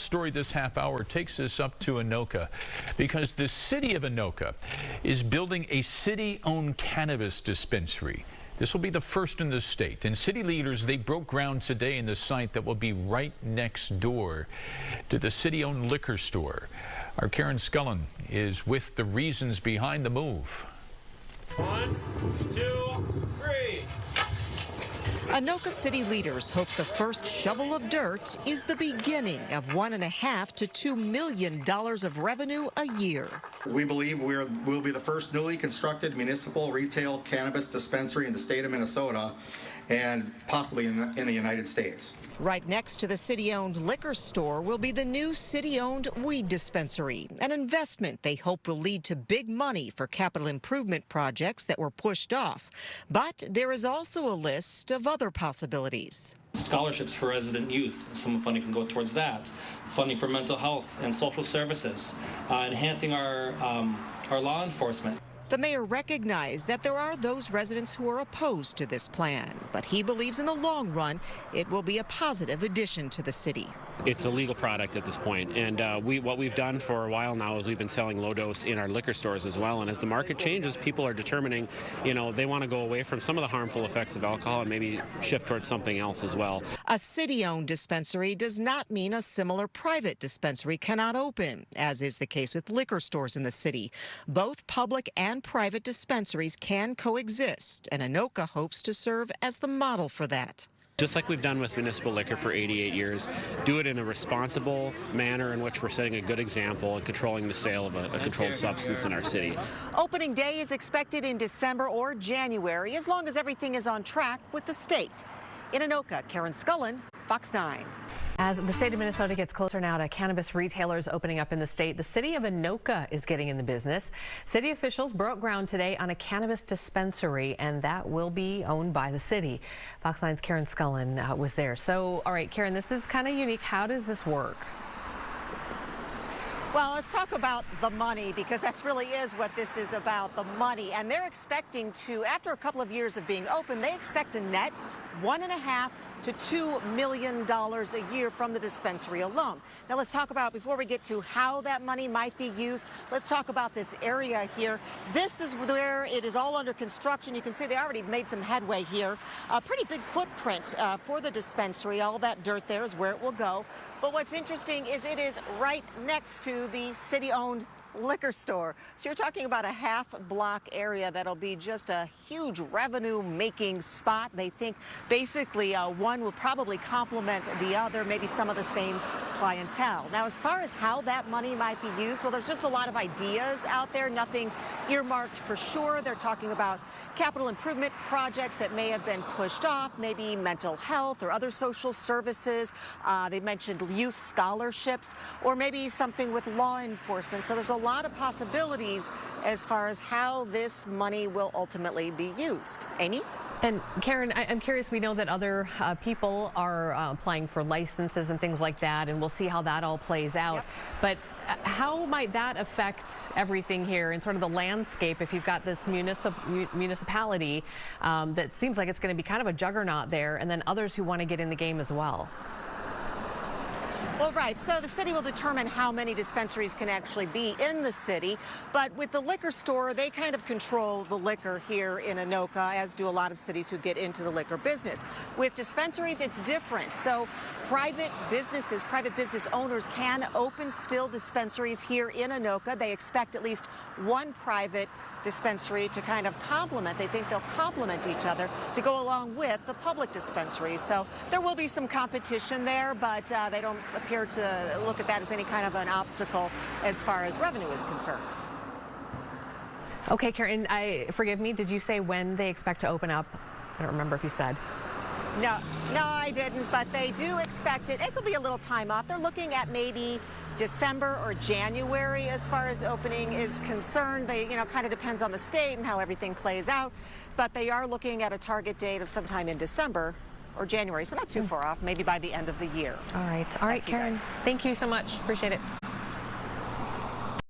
story this half hour takes us up to Anoka because the city of Anoka is building a city-owned cannabis dispensary. This will be the first in the state, and city leaders, they broke ground today in the site that will be right next door to the city-owned liquor store. Our Karen Scullen is with the reasons behind the move. 1, 2, 3. Anoka city leaders hope the first shovel of dirt is the beginning of $1.5 to $2 million of revenue a year. We believe we'll be the first newly constructed municipal retail cannabis dispensary in the state of Minnesota and possibly in the United States. Right next to the city-owned liquor store will be the new city-owned weed dispensary, an investment they hope will lead to big money for capital improvement projects that were pushed off. But there is also a list of other possibilities. Scholarships for resident youth, some funding can go towards that. Funding for mental health and social services, enhancing our law enforcement. The mayor recognized that there are those residents who are opposed to this plan, but he believes in the long run it will be a positive addition to the city. It's a legal product at this point, and what we've done for a while now is we've been selling low dose in our liquor stores as well. And as the market changes, people are determining, they want to go away from some of the harmful effects of alcohol and maybe shift towards something else as well. A city-owned dispensary does not mean a similar private dispensary cannot open, as is the case with liquor stores in the city. Both public and private dispensaries can coexist, and Anoka hopes to serve as the model for that. Just like we've done with municipal liquor for 88 years, do it in a responsible manner in which we're setting a good example and controlling the sale of a controlled substance in our city. Opening day is expected in December or January, as long as everything is on track with the state. In Anoka, Karen Scullen, Fox 9. As the state of Minnesota gets closer now to cannabis retailers opening up in the state, the city of Anoka is getting in the business. City officials broke ground today on a cannabis dispensary, and that will be owned by the city. Fox 9's Karen Scullen was there. So, all right, Karen, this is kind of unique. How does this work? Well, let's talk about the money, because that's really is what this is about, the money. And they're expecting to, after a couple of years of being open, they expect to net $1.5 to $2 million a year from the dispensary alone. Now let's talk about, before we get to how that money might be used, let's talk about this area here. This is where it is all under construction. You can see they already made some headway here. A pretty big footprint for the dispensary. All that dirt there is where it will go. But what's interesting is it is right next to the city-owned liquor store. So you're talking about a half-block area that'll be just a huge revenue-making spot. They think basically one will probably complement the other, maybe some of the same clientele. Now, as far as how that money might be used, well, there's just a lot of ideas out there, nothing earmarked for sure. They're talking about capital improvement projects that may have been pushed off, maybe mental health or other social services. They mentioned youth scholarships, or maybe something with law enforcement. So there's a lot of possibilities as far as how this money will ultimately be used. Amy? And Karen, I'm curious, we know that other people are applying for licenses and things like that, and we'll see how that all plays out. Yep. But how might that affect everything here and sort of the landscape if you've got this municipality that seems like it's going to be kind of a juggernaut there, and then others who want to get in the game as well? Well, right. So the city will determine how many dispensaries can actually be in the city. But with the liquor store, they kind of control the liquor here in Anoka, as do a lot of cities who get into the liquor business. With dispensaries, it's different. So private businesses, private business owners can open still dispensaries here in Anoka. They expect at least one private dispensary to kind of complement. They think they'll complement each other to go along with the public dispensary. So there will be some competition there, but they don't appear to look at that as any kind of an obstacle as far as revenue is concerned. Okay, Karen, forgive me, did you say when they expect to open up? I don't remember if you said. No, I didn't, but they do expect it. This will be a little time off. They're looking at maybe December or January as far as opening is concerned. They, kind of depends on the state and how everything plays out, but they are looking at a target date of sometime in December or January, so not too far off, maybe by the end of the year. All right, Karen, thank you so much. Appreciate it.